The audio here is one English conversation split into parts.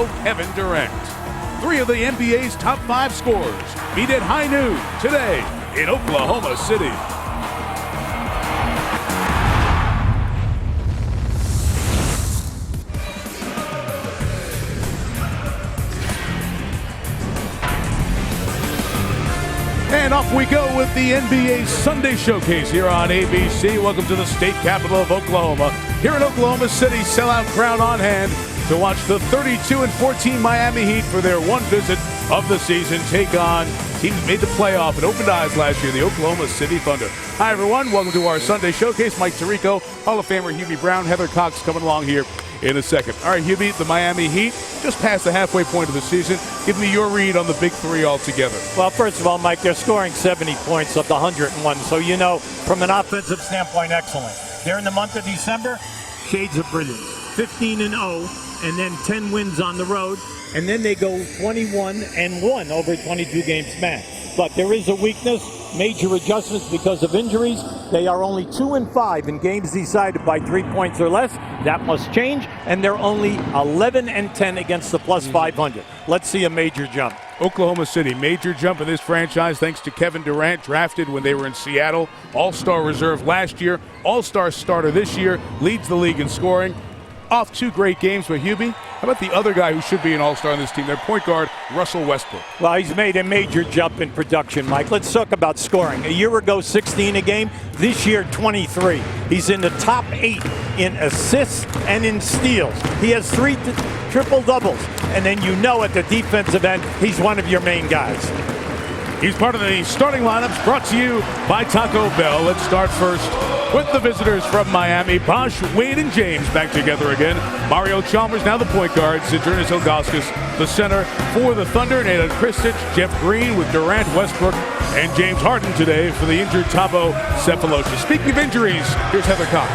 Kevindurant. Three of the NBA's top 5 scorers meet at high noon today in Oklahoma City. And off we go with the NBA Sunday Showcase here on ABC. Welcome to the state capital of Oklahoma. Here in Oklahoma City, sellout crowd on hand to watch the 32-14 Miami Heat for their one visit of the season take on team that made the playoff and opened eyes last year, the Oklahoma City Thunder. Hi everyone, welcome to our Sunday Showcase. Mike Tirico, Hall of Famer Hubie Brown, Heather Cox coming along here in a second. All right, Hubie, the Miami Heat just past the halfway point of the season. Give me your read on the big three altogether. Well, first of all, Mike, they're scoring 70 points of the 101. So, you know, from an offensive standpoint, excellent. They're in the month of December, shades of brilliance. 15-0. And then 10 wins on the road, and then they go 21-1 over 22 games match. But there is a weakness, major adjustments because of injuries. They are only 2-5 in games decided by 3 points or less. That must change, and they're only 11-10 against the plus 500. Let's see a major jump. Oklahoma City, major jump in this franchise thanks to Kevindurant, drafted when they were in Seattle. All-Star reserve last year, All-Star starter this year, leads the league in scoring. Off 2 great games for Hubie. How about the other guy who should be an all-star on this team, their point guard, Russell Westbrook? Well, he's made a major jump in production, Mike. Let's talk about scoring. A year ago, 16 a game. This year, 23. He's in the top 8 in assists and in steals. He has 3 triple-doubles. And then you know at the defensive end, he's one of your main guys. He's part of the starting lineups brought to you by Taco Bell. Let's start first with the visitors from Miami. Bosh, Wade, and James back together again. Mario Chalmers, now the point guard. Zydrunas Ilgauskas, the center for the Thunder. Nate Kristich, Jeff Green with Durant, Westbrook, and James Harden today for the injured Thabo Sefolosha. Speaking of injuries, here's Heather Cox.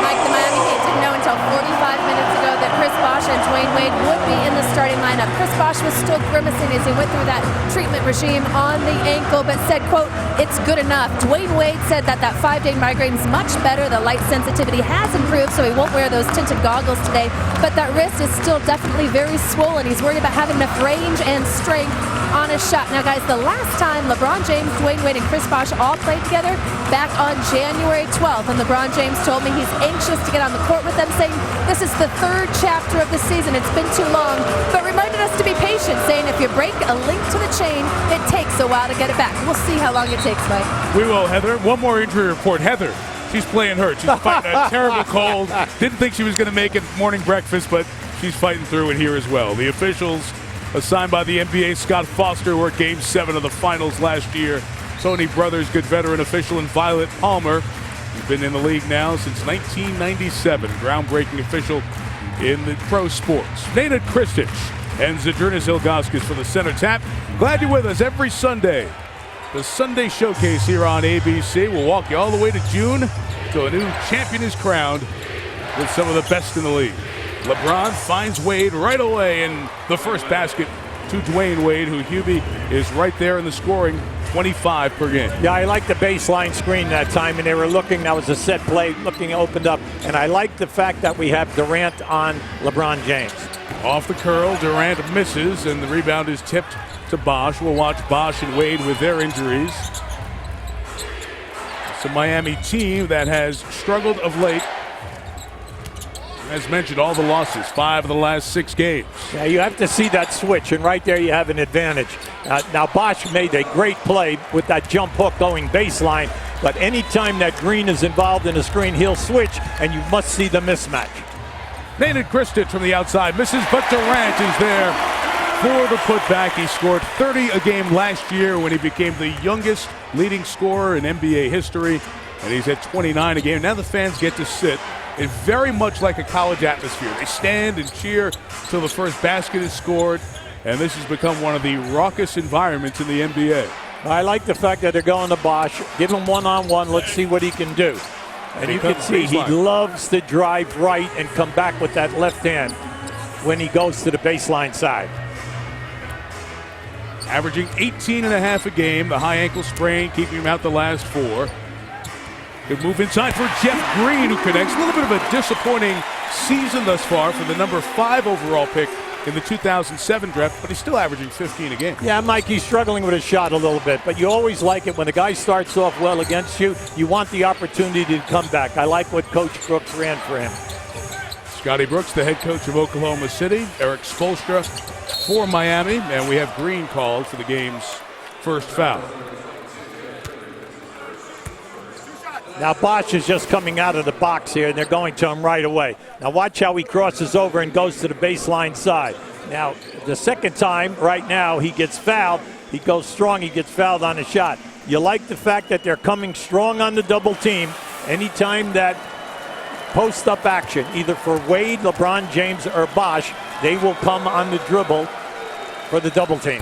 Mike, the Miami Heat didn't know until 45 minutes ago that chrisbosh and dwyanewade would be in the starting lineup. chrisbosh was still grimacing as he went through that treatment regime on the ankle, but said, quote, "It's good enough." dwyanewade said that 5-day migraine's much better. The light sensitivity has improved, so he won't wear those tinted goggles today, but that wrist is still definitely very swollen. He's worried about having enough range and strength on his shot. Now, guys, the last time LeBron James, dwyanewade, and chrisbosh all played together back on January 12th, and LeBron James told me he's anxious to get on the court with them, saying this is the 3rd chapter of the season. It's been too long, but reminded us to be patient, saying if you break a link to the chain, it takes a while to get it back. We'll see how long it takes, Mike. We will, Heather. One more injury report. Heather, she's playing hurt. She's fighting a terrible cold. Didn't think she was going to make it morning breakfast, but she's fighting through it here as well. The officials assigned by the NBA, Scott Foster, were at Game 7 of the finals last year. Sony Brothers, good veteran official, and Violet Palmer, who's been in the league now since 1997. Groundbreaking official in the pro sports. Nate Kristich and Zydrunas Ilgauskas for the center tap. Glad you're with us every Sunday. The Sunday Showcase here on ABC. We'll walk you all the way to June till a new champion is crowned with some of the best in the league. LeBron finds Wade right away, and the first basket to dwyanewade, who Hubie is right there in the scoring, 25 per game. Yeah, I like the baseline screen that time, and they were looking, that was a set play, looking opened up. And I like the fact that we have Durant on LeBron James. Off the curl, Durant misses, and the rebound is tipped to Bosh. We'll watch Bosh and Wade with their injuries. It's a Miami team that has struggled of late. As mentioned, all the losses, 5 of the last 6 games. Yeah, you have to see that switch, and right there you have an advantage. Now, Bosh made a great play with that jump hook going baseline, but anytime that Green is involved in a screen, he'll switch, and you must see the mismatch. Nate Kristich from the outside misses, but Durant is there for the putback. He scored 30 a game last year when he became the youngest leading scorer in NBA history, and he's at 29 a game. Now the fans get to sit. It's very much like a college atmosphere. They stand and cheer till the first basket is scored, and this has become one of the raucous environments in the NBA. I like the fact that they're going to Bosh. Give him one-on-one. Let's see what he can do. And you can see he loves to drive right and come back with that left hand when he goes to the baseline side. Averaging 18.5 a game, the high ankle sprain keeping him out the last 4. Good move inside for Jeff Green, who connects. A little bit of a disappointing season thus far for the number 5 overall pick in the 2007 draft, but he's still averaging 15 a game. Yeah, Mike, he's struggling with his shot a little bit, but you always like it when a guy starts off well against you. You want the opportunity to come back. I like what Coach Brooks ran for him. Scotty Brooks, the head coach of Oklahoma City. Eric Spoelstra for Miami, and we have Green called for the game's first foul. Now Bosh is just coming out of the box here, and they're going to him right away. Now watch how he crosses over and goes to the baseline side. Now, the second time, right now, he gets fouled. He goes strong, he gets fouled on a shot. You like the fact that they're coming strong on the double team. Anytime that post-up action, either for Wade, LeBron James, or Bosh, they will come on the dribble for the double team.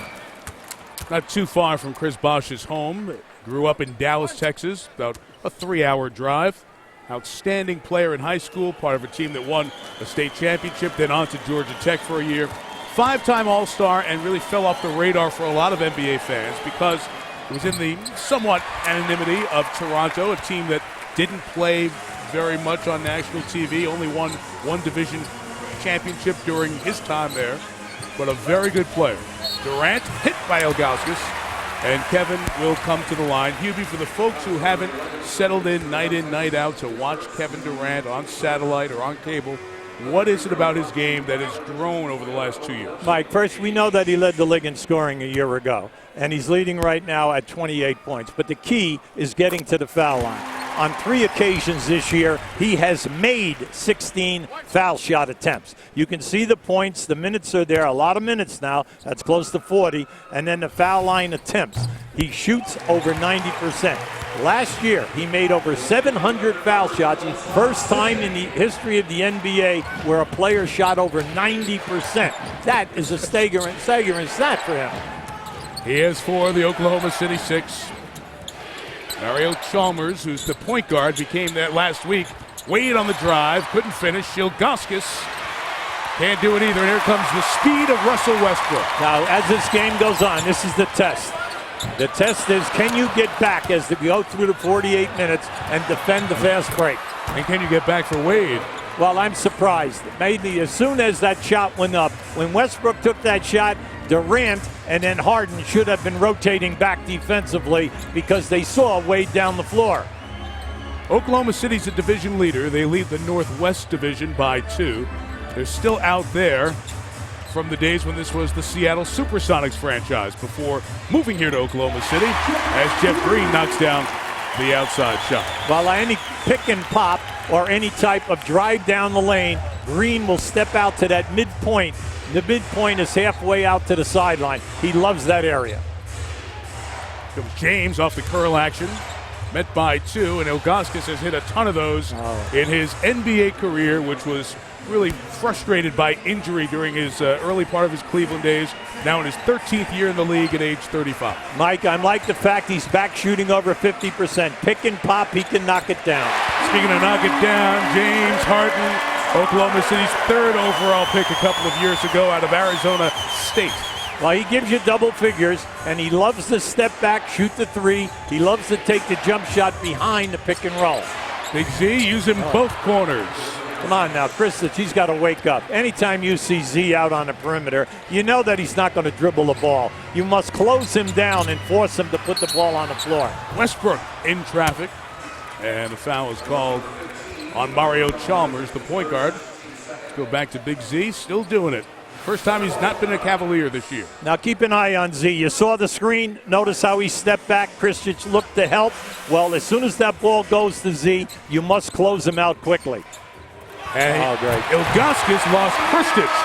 Not too far from Chris Bosh's home. Grew up in Dallas, Texas, about a 3-hour drive. Outstanding player in high school, part of a team that won a state championship, then on to Georgia Tech for a year. 5-time All-Star, and really fell off the radar for a lot of NBA fans because it was in the somewhat anonymity of Toronto, a team that didn't play very much on national TV, only won one division championship during his time there, but a very good player. Durant hit by Ilgauskas, and Kevin will come to the line. Hubie, for the folks who haven't settled in, night out to watch Kevin Durant on satellite or on cable, what is it about his game that has grown over the last 2 years? Mike, first, we know that he led the league in scoring a year ago, and he's leading right now at 28 points. But the key is getting to the foul line. On 3 occasions this year, he has made 16 foul shot attempts. You can see the points. The minutes are there. A lot of minutes now. That's close to 40. And then the foul line attempts. He shoots over 90%. Last year, he made over 700 foul shots. First time in the history of the NBA where a player shot over 90%. That is a staggering stat for him. He is for the Oklahoma City Six. Mario Chalmers, who's the point guard, became that last week. Wade on the drive, couldn't finish. Ilgauskas can't do it either. And here comes the speed of Russell Westbrook. Now, as this game goes on, this is the test. The test is, can you get back as we go through the 48 minutes and defend the fast break? And can you get back for Wade? Well, I'm surprised. Maybe as soon as that shot went up, when Westbrook took that shot, Durant and then Harden should have been rotating back defensively because they saw Wade down the floor. Oklahoma City's a division leader. They lead the Northwest Division by 2. They're still out there from the days when this was the Seattle Supersonics franchise before moving here to Oklahoma City as Jeff Green knocks down the outside shot. While any pick and pop or any type of drive down the lane, Green will step out to that midpoint. The midpoint is halfway out to the sideline. He loves that area. Comes James off the curl action, met by 2, and Ilgauskas has hit a ton of those in his NBA career, which was really frustrated by injury during his early part of his Cleveland days. Now in his 13th year in the league at age 35. Mike, I like the fact he's back shooting over 50%. Pick and pop, he can knock it down. Speaking of knock it down, James Harden, Oklahoma City's 3rd overall pick a couple of years ago out of Arizona State. Well, he gives you double figures, and he loves to step back, shoot the 3. He loves to take the jump shot behind the pick and roll. Big Z using both corners. Come on now, Christich, he's got to wake up. Anytime you see Z out on the perimeter, you know that he's not going to dribble the ball. You must close him down and force him to put the ball on the floor. Westbrook in traffic, and the foul is called on Mario Chalmers, the point guard. Let's go back to Big Z, still doing it. First time he's not been a Cavalier this year. Now keep an eye on Z. You saw the screen. Notice how he stepped back. Christich looked to help. Well, as soon as that ball goes to Z, you must close him out quickly. And great. Ilgauskas lost Christich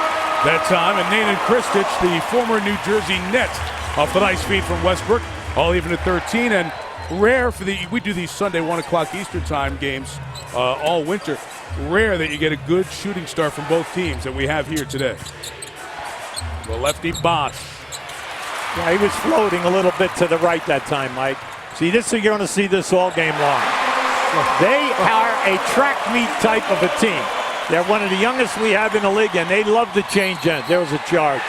that time, and Nathan Christich, the former New Jersey Net, off the nice feed from Westbrook, all even at 13, and rare for we do these Sunday 1 o'clock Eastern time games all winter. Rare that you get a good shooting star from both teams that we have here today. The lefty Bosh. Yeah, he was floating a little bit to the right that time, Mike. See, you're going to see this all game long. They are a track meet type of a team. They're one of the youngest we have in the league, and they love to change ends. There was a charge.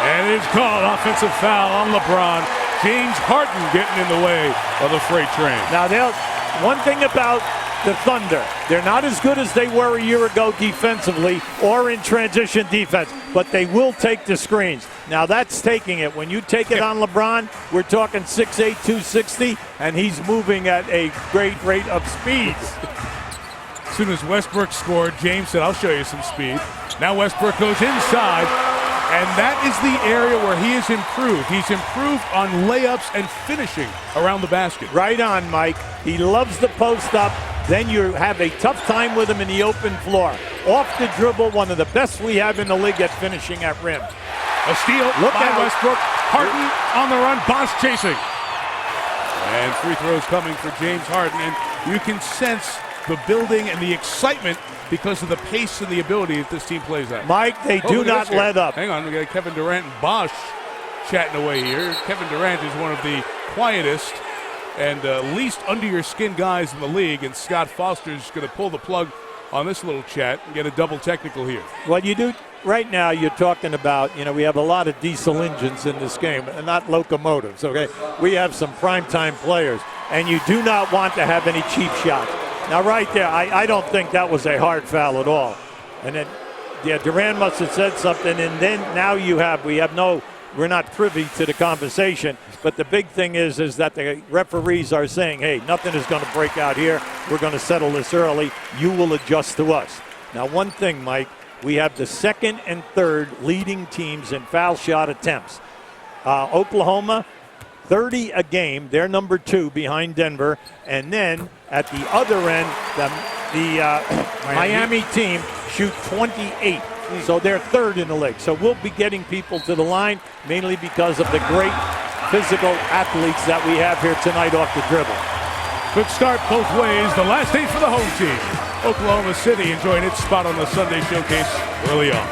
And it's called offensive foul on LeBron. James Harden getting in the way of the freight train. Now, one thing about the Thunder. They're not as good as they were a year ago defensively or in transition defense, but they will take the screens. Now that's taking it. When you take it on LeBron, we're talking 6'8", 260, and he's moving at a great rate of speed. As soon as Westbrook scored, James said, I'll show you some speed. Now Westbrook goes inside, and that is the area where he has improved. He's improved on layups and finishing around the basket. Right on, Mike. He loves the post up. Then you have a tough time with him in the open floor. Off the dribble, one of the best we have in the league at finishing at rim. A steal by Westbrook. Harden on the run, Bosh chasing. And free throws coming for James Harden. And you can sense the building and the excitement because of the pace and the ability that this team plays at. Mike, they do not let up. Hang on, we got Kevindurant and Bosh chatting away here. Kevindurant is one of the quietest and least under-your-skin guys in the league, and Scott Foster's going to pull the plug on this little chat and get a double technical here. Well, you do. Right now, you're talking about, we have a lot of diesel engines in this game, and not locomotives, okay? We have some primetime players, and you do not want to have any cheap shots. Now, right there, I don't think that was a hard foul at all. And then, Durant must have said something, and then now we're not privy to the conversation. But the big thing is that the referees are saying, hey, nothing is going to break out here. We're going to settle this early. You will adjust to us. Now, one thing, Mike, we have the second and third leading teams in foul shot attempts. Oklahoma, 30 a game. They're number 2 behind Denver. And then at the other end, the Miami team shoot 28. So they're third in the league. So we'll be getting people to the line mainly because of the great physical athletes that we have here tonight off the dribble. Good start both ways. The last 8 for the home team. Oklahoma City enjoying its spot on the Sunday Showcase early on.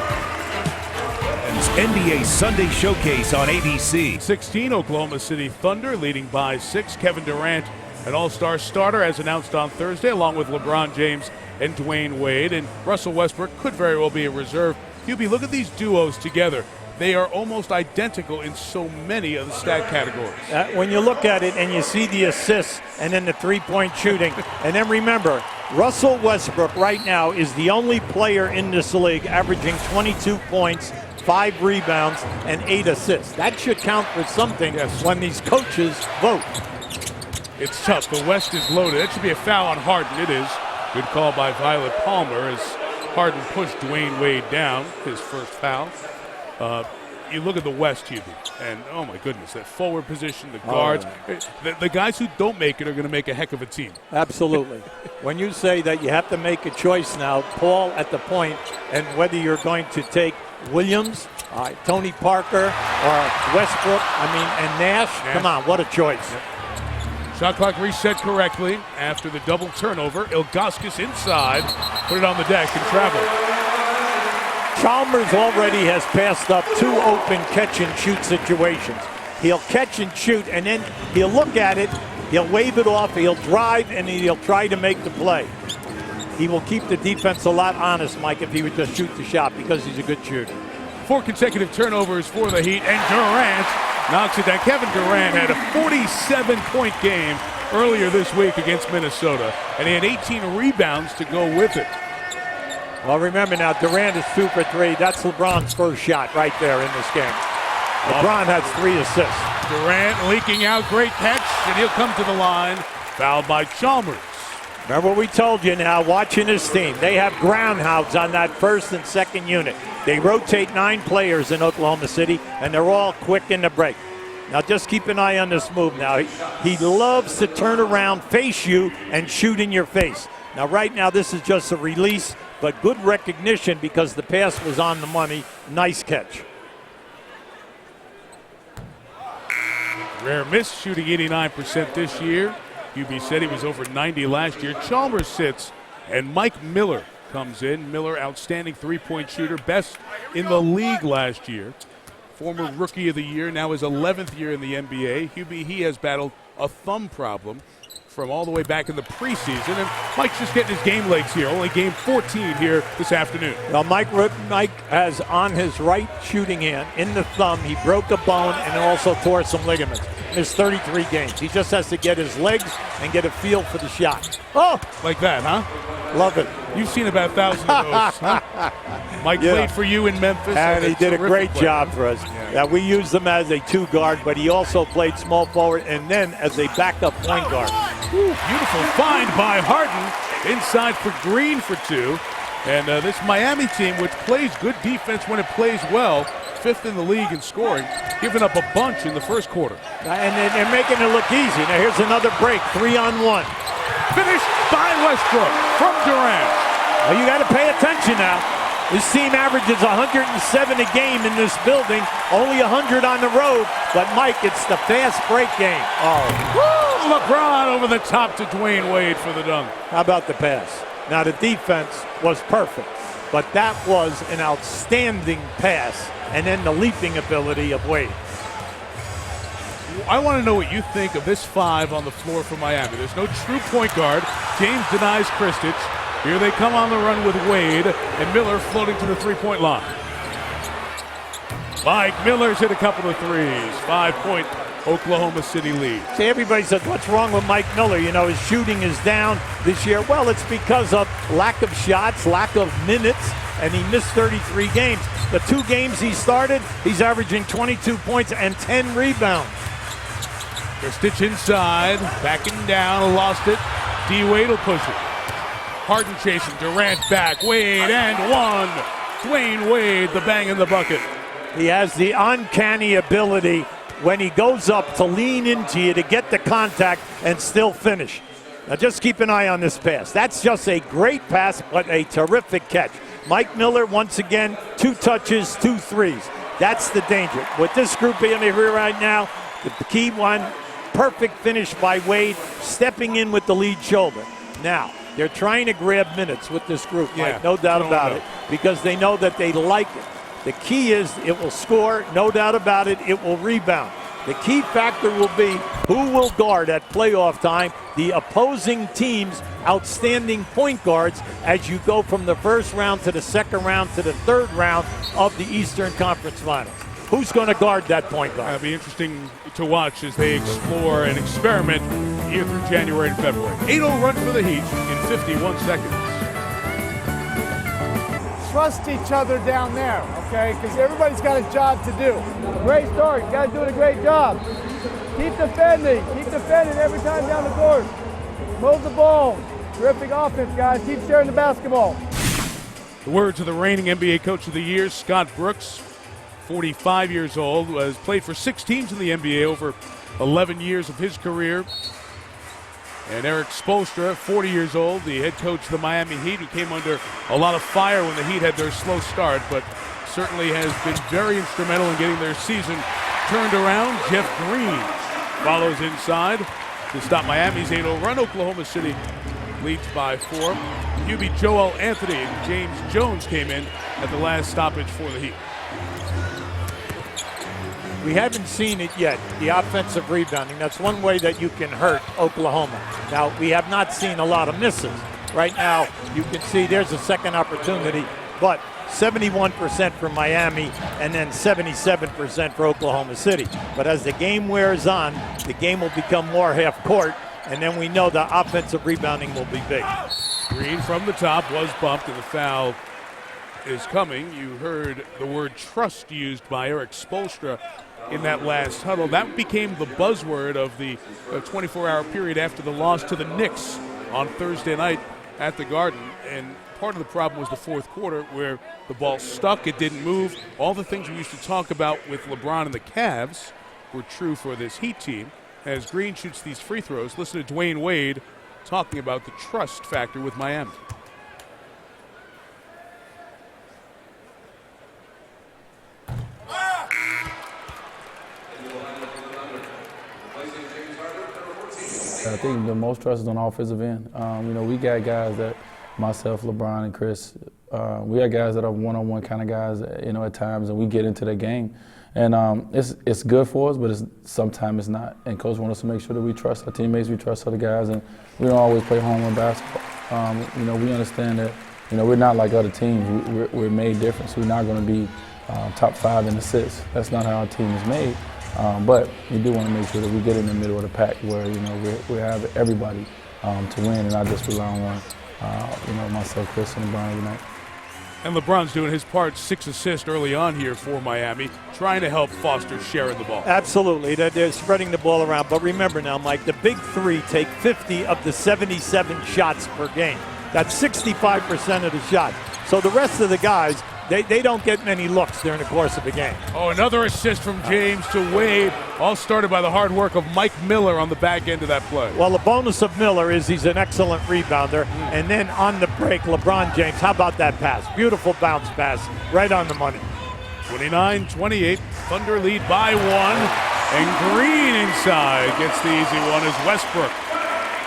NBA Sunday Showcase on ABC. 16, Oklahoma City Thunder leading by 6. Kevin Durant, an all-star starter, as announced on Thursday, along with LeBron James and Dwayne Wade. And Russell Westbrook could very well be a reserve. QB, look at these duos together. They are almost identical in so many of the stat categories. When you look at it and you see the assists and then the three-point shooting, and then remember, Russell Westbrook right now is the only player in this league averaging 22 points, 5 rebounds, and 8 assists. That should count for something when these coaches vote. It's tough. The West is loaded. That should be a foul on Harden. It is. Good call by Violet Palmer as Harden pushed Dwayne Wade down, his first foul. You look at the West, Hubie, and oh my goodness, that forward position, the guards, the guys who don't make it are going to make a heck of a team. Absolutely. When you say that you have to make a choice now, Paul at the point, and whether you're going to take Williams, Tony Parker, or Westbrook, and Nash, come on, what a choice. Shot clock reset correctly after the double turnover. Ilgauskas inside, put it on the deck and travel. Chalmers already has passed up 2 open catch-and-shoot situations. He'll catch and shoot, and then he'll look at it, he'll wave it off, he'll drive, and he'll try to make the play. He will keep the defense a lot honest, Mike, if he would just shoot the shot because he's a good shooter. 4 consecutive turnovers for the Heat, and Durant knocks it down. Kevin Durant had a 47-point game earlier this week against Minnesota, and he had 18 rebounds to go with it. Well, remember now, Durant is 2 for 3. That's LeBron's first shot right there in this game. LeBron has 3 assists. Durant leaking out, great catch, and he'll come to the line. Fouled by Chalmers. Remember what we told you now, watching this team. They have groundhounds on that first and second unit. They rotate 9 players in Oklahoma City, and they're all quick in the break. Now just keep an eye on this move now. He loves to turn around, face you, and shoot in your face. Now right now this is just a release, but good recognition because the pass was on the money. Nice catch. Rare miss, shooting 89% this year. QB said he was over 90 last year. Chalmers sits, and Mike Miller comes in. Miller, outstanding three-point shooter, best in the league last year. Former Rookie of the Year, now his 11th year in the NBA. Hubie, he has battled a thumb problem from all the way back in the preseason, and Mike's just getting his game legs here. Only game 14 here this afternoon. Well, Mike has on his right shooting hand in the thumb. He broke a bone and also tore some ligaments. miss 33 games. He just has to get his legs and get a feel for the shot. Oh, Like that, huh? love it. You've seen about 1,000 of those, huh? Mike played for you in Memphis. And he did a great job for us. Yeah. We used him as a 2 guard, but he also played small forward and then as a backup point guard. Beautiful find by Harden. Inside for Green for 2. And this Miami team, which plays good defense when it plays well, 5th in the league in scoring, giving up a bunch in the first quarter. And they're making it look easy. Now here's another break, 3-on-1. Finished by Westbrook from Durant. Well, you got to pay attention now. This team averages 107 a game in this building, only 100 on the road. But Mike, it's the fast break game. Oh, Woo! LeBron over the top to Dwayne Wade for the dunk. how about the pass? Now the defense was perfect, but that was an outstanding pass. And then the leaping ability of Wade. I want to know what you think of this 5 on the floor for Miami. There's no true point guard. James denies Kristich. Here they come on the run with Wade and Miller floating to the 3-point line. Mike Miller's hit a couple of threes. 5-point Oklahoma City lead. See, everybody says, what's wrong with Mike Miller? You know, his shooting is down this year. Well, it's because of lack of shots, lack of minutes, and he missed 33 games. The 2 games he started, he's averaging 22 points and 10 rebounds. Kristich inside, backing down, lost it. D-Wade will push it. Harden chasing, Durant back, Wade and 1. Dwayne Wade, the bang in the bucket. He has the uncanny ability when he goes up to lean into you to get the contact and still finish. Now just keep an eye on this pass. That's just a great pass, but a terrific catch. Mike Miller, once again, 2 touches, 2 threes. That's the danger. With this group being here right now, the key one, perfect finish by Wade, stepping in with the lead shoulder. Now, they're trying to grab minutes with this group, Mike, no doubt about it, because they know that they like it. The key is it will score, no doubt about it, it will rebound. The key factor will be who will guard at playoff time the opposing team's outstanding point guards as you go from the first round to the second round to the third round of the Eastern Conference Finals. Who's going to guard that point guard? It'll be interesting to watch as they explore and experiment here through January and February. 8-0 run for the Heat in 51 seconds. Trust each other down there, okay? Because everybody's got a job to do. Great start. You got to do a great job. Keep defending. Keep defending every time down the court. Move the ball. Terrific offense, guys. Keep sharing the basketball. The words of the reigning NBA Coach of the Year, Scott Brooks, 45 years old, has played for 6 teams in the NBA over 11 years of his career. And Eric Spoelstra, 40 years old, the head coach of the Miami Heat, who came under a lot of fire when the Heat had their slow start, but certainly has been very instrumental in getting their season turned around. Jeff Green follows inside to stop Miami's 8-0 run. Oklahoma City leads by 4. QB Joel Anthony and James Jones came in at the last stoppage for the Heat. We haven't seen it yet, the offensive rebounding. That's one way that you can hurt Oklahoma. Now, we have not seen a lot of misses. Right now, you can see there's a second opportunity, but 71% for Miami and then 77% for Oklahoma City. But as the game wears on, the game will become more half court, and then we know the offensive rebounding will be big. Green from the top was bumped, and the foul is coming. You heard the word trust used by Eric Spoelstra in that last huddle. That became the buzzword of the 24-hour period after the loss to the Knicks on Thursday night at the Garden. And part of the problem was the fourth quarter where the ball stuck, it didn't move. All the things we used to talk about with LeBron and the Cavs were true for this Heat team. As Green shoots these free throws, listen to Dwayne Wade talking about the trust factor with Miami. I think the most trust is on the offensive end. We got guys that, myself, LeBron, and Chris, we got guys that are one-on-one kind of guys, at times, and we get into the game. And it's good for us, but sometimes it's not. And Coach wants us to make sure that we trust our teammates, we trust other guys, and we don't always play home run basketball. We understand that, we're not like other teams. We're made different. So we're not going to be top 5 in assists. That's not how our team is made. But we do want to make sure that we get in the middle of the pack where, you know, we have everybody to win and not just rely on one. You know, myself, Chris, and LeBron every night. And LeBron's doing his part, 6 assists early on here for Miami, trying to help foster sharing the ball. Absolutely. They're spreading the ball around. But remember now, Mike, the big three take 50 of the 77 shots per game. That's 65% of the shots. So the rest of the guys, they don't get many looks during the course of the game. Oh, another assist from James to Wade, all started by the hard work of Mike Miller on the back end of that play. Well, the bonus of Miller is he's an excellent rebounder. And then on the break, LeBron James, how about that pass? Beautiful bounce pass, right on the money. 29-28, Thunder lead by 1, and Green inside gets the easy one as Westbrook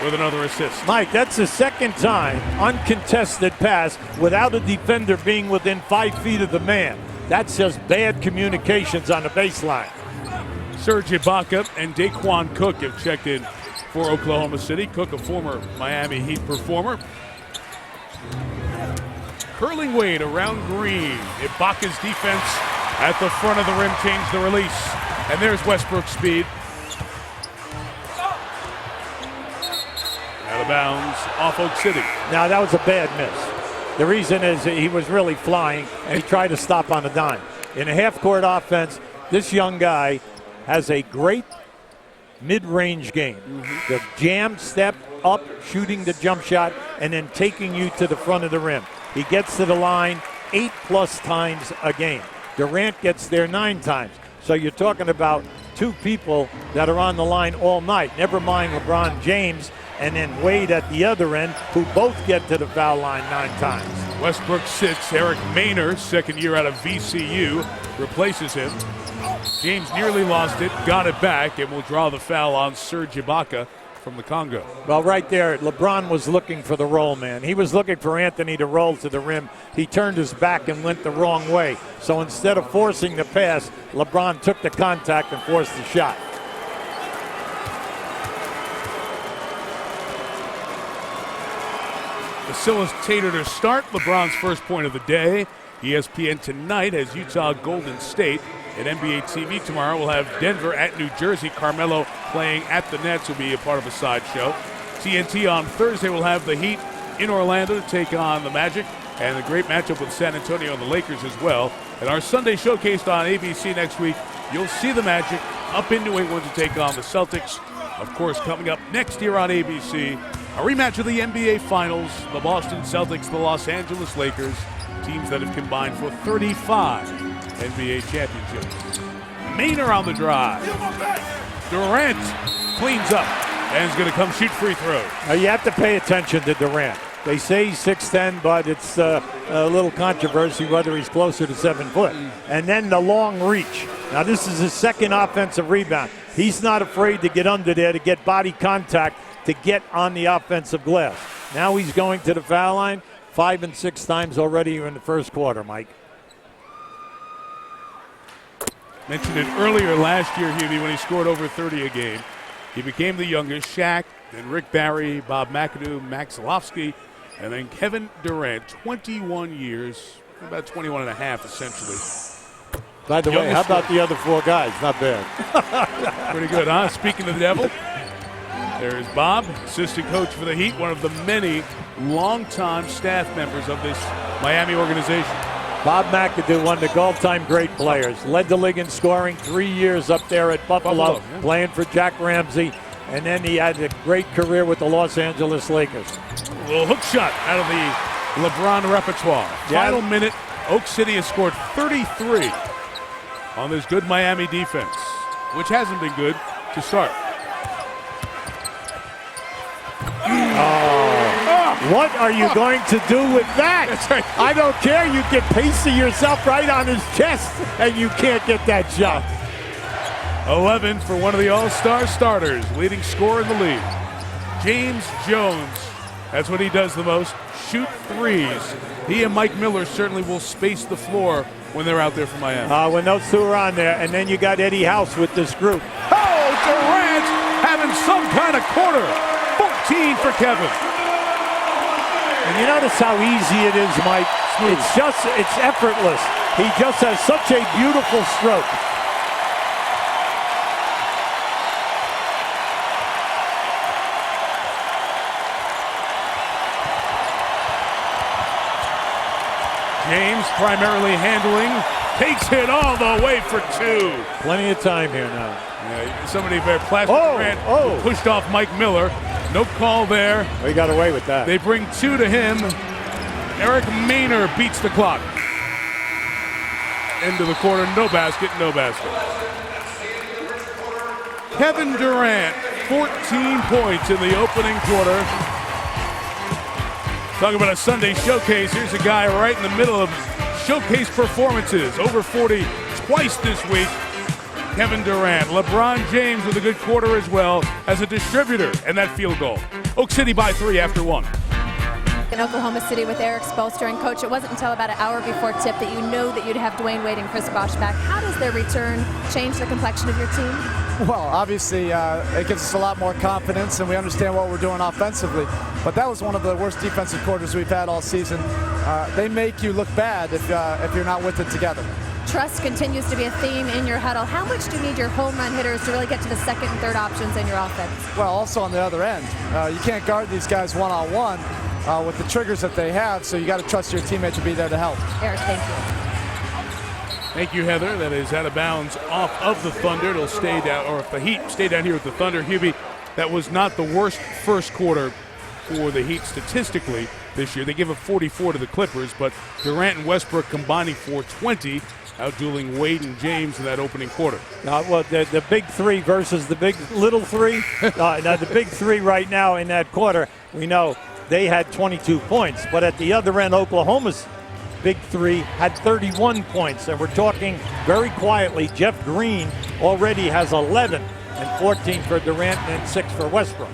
with another assist. Mike, that's the second time uncontested pass without a defender being within 5 feet of the man. That's just bad communications on the baseline. Serge Ibaka and Daquan Cook have checked in for Oklahoma City. Cook, a former Miami Heat performer. Curling Wade around Green. Ibaka's defense at the front of the rim changed the release. And there's Westbrook's speed. Out of bounds off Oak City. Now, that was a bad miss. The reason is that he was really flying, and he tried to stop on a dime. In a half-court offense, this young guy has a great mid-range game. The jam, step, up, shooting the jump shot, and then taking you to the front of the rim. He gets to the line 8+ times a game. Durant gets there 9 times. So you're talking about 2 people that are on the line all night. Never mind LeBron James and then Wade at the other end, who both get to the foul line 9 times. Westbrook sits. Eric Maynor, second year out of VCU, replaces him. James nearly lost it, got it back, and will draw the foul on Serge Ibaka from the Congo. Well, right there, LeBron was looking for the roll man. He was looking for Anthony to roll to the rim. He turned his back and went the wrong way. So instead of forcing the pass, LeBron took the contact and forced the shot. Facilitator to start LeBron's first point of the day. ESPN tonight has Utah Golden State. At NBA TV tomorrow, we'll have Denver at New Jersey. Carmelo playing at the Nets will be a part of a sideshow. TNT on Thursday will have the Heat in Orlando to take on the Magic, and a great matchup with San Antonio and the Lakers as well. And our Sunday showcase on ABC next week, you'll see the Magic up in New England to take on the Celtics. Of course, coming up next year on ABC, a rematch of the NBA Finals, the Boston Celtics, the Los Angeles Lakers, teams that have combined for 35 NBA championships. Maynor on the drive. Durant cleans up and is going to come shoot free throws. Now you have to pay attention to Durant. They say he's 6'10", but it's a little controversy whether he's closer to 7 foot. And then the long reach. Now this is his second offensive rebound. He's not afraid to get under there to get body contact to get on the offensive glass. Now he's going to the foul line 5 and 6 times already in the first quarter, Mike. Mentioned it earlier last year, Hubie, when he scored over 30 a game. He became the youngest. Shaq, then Rick Barry, Bob McAdoo, Max Lofsky, and then Kevin Durant. 21 years, about 21 and a half, essentially. By the way, how about the other 4 guys? Not bad. Pretty good, huh? Speaking of the devil, there's Bob, assistant coach for the Heat, one of the many longtime staff members of this Miami organization. Bob McAdoo, one of the all-time great players. Led the league in scoring 3 years up there at Buffalo, yeah. Playing for Jack Ramsey. And then he had a great career with the Los Angeles Lakers. A little hook shot out of the LeBron repertoire. Yeah. Final minute, Oak City has scored 33 on this good Miami defense, which hasn't been good to start. What are you going to do with that? That's right. I don't care. You can pasty yourself right on his chest, and you can't get that shot. 11 for one of the all-star starters, leading scorer in the league. James Jones, that's what he does the most, shoot threes. He and Mike Miller certainly will space the floor when they're out there for Miami. When those 2 are on there, and then you got Eddie House with this group. Oh, Durant having some kind of quarter. 14 for Kevin. And you notice how easy it is, Mike. It's effortless. He just has such a beautiful stroke. James primarily handling, takes it all the way for 2. Plenty of time here now. Yeah, somebody very plastic Durant pushed off Mike Miller. No call there. Well, he got away with that. They bring 2 to him. Eric Maynor beats the clock. Into the quarter, no basket, no basket. Kevindurant, 14 points in the opening quarter. Talk about a Sunday showcase. Here's a guy right in the middle of showcase performances. Over 40 twice this week. Kevindurant. LeBron James with a good quarter as well as a distributor and that field goal. Oak City by 3 after 1. In Oklahoma City with Eric Spoelstra. And Coach, it wasn't until about an hour before tip that you know that you'd have Dwayne Wade and Chris Bosh back. How does their return change the complexion of your team? Well, obviously, it gives us a lot more confidence, and we understand what we're doing offensively. But that was one of the worst defensive quarters we've had all season. They make you look bad if you're not with it together. Trust continues to be a theme in your huddle. How much do you need your home run hitters to really get to the second and third options in your offense? Well, also on the other end, you can't guard these guys one-on-one with the triggers that they have, so you got to trust your teammate to be there to help. Eric, thank you. Thank you, Heather. That is out of bounds off of the Thunder. It'll stay down, or if the Heat stay down here with the Thunder. Hubie, that was not the worst first quarter for the Heat statistically this year. They give up 44 to the Clippers, but Durant and Westbrook combining for 20, outdueling Wade and James in that opening quarter. Well, the big 3 versus the big little 3. Now the big 3 right now in that quarter, we know they had 22 points, but at the other end, Oklahoma's big 3 had 31 points, and we're talking very quietly. Jeff Green already has 11 and 14 for Durant and 6 for Westbrook.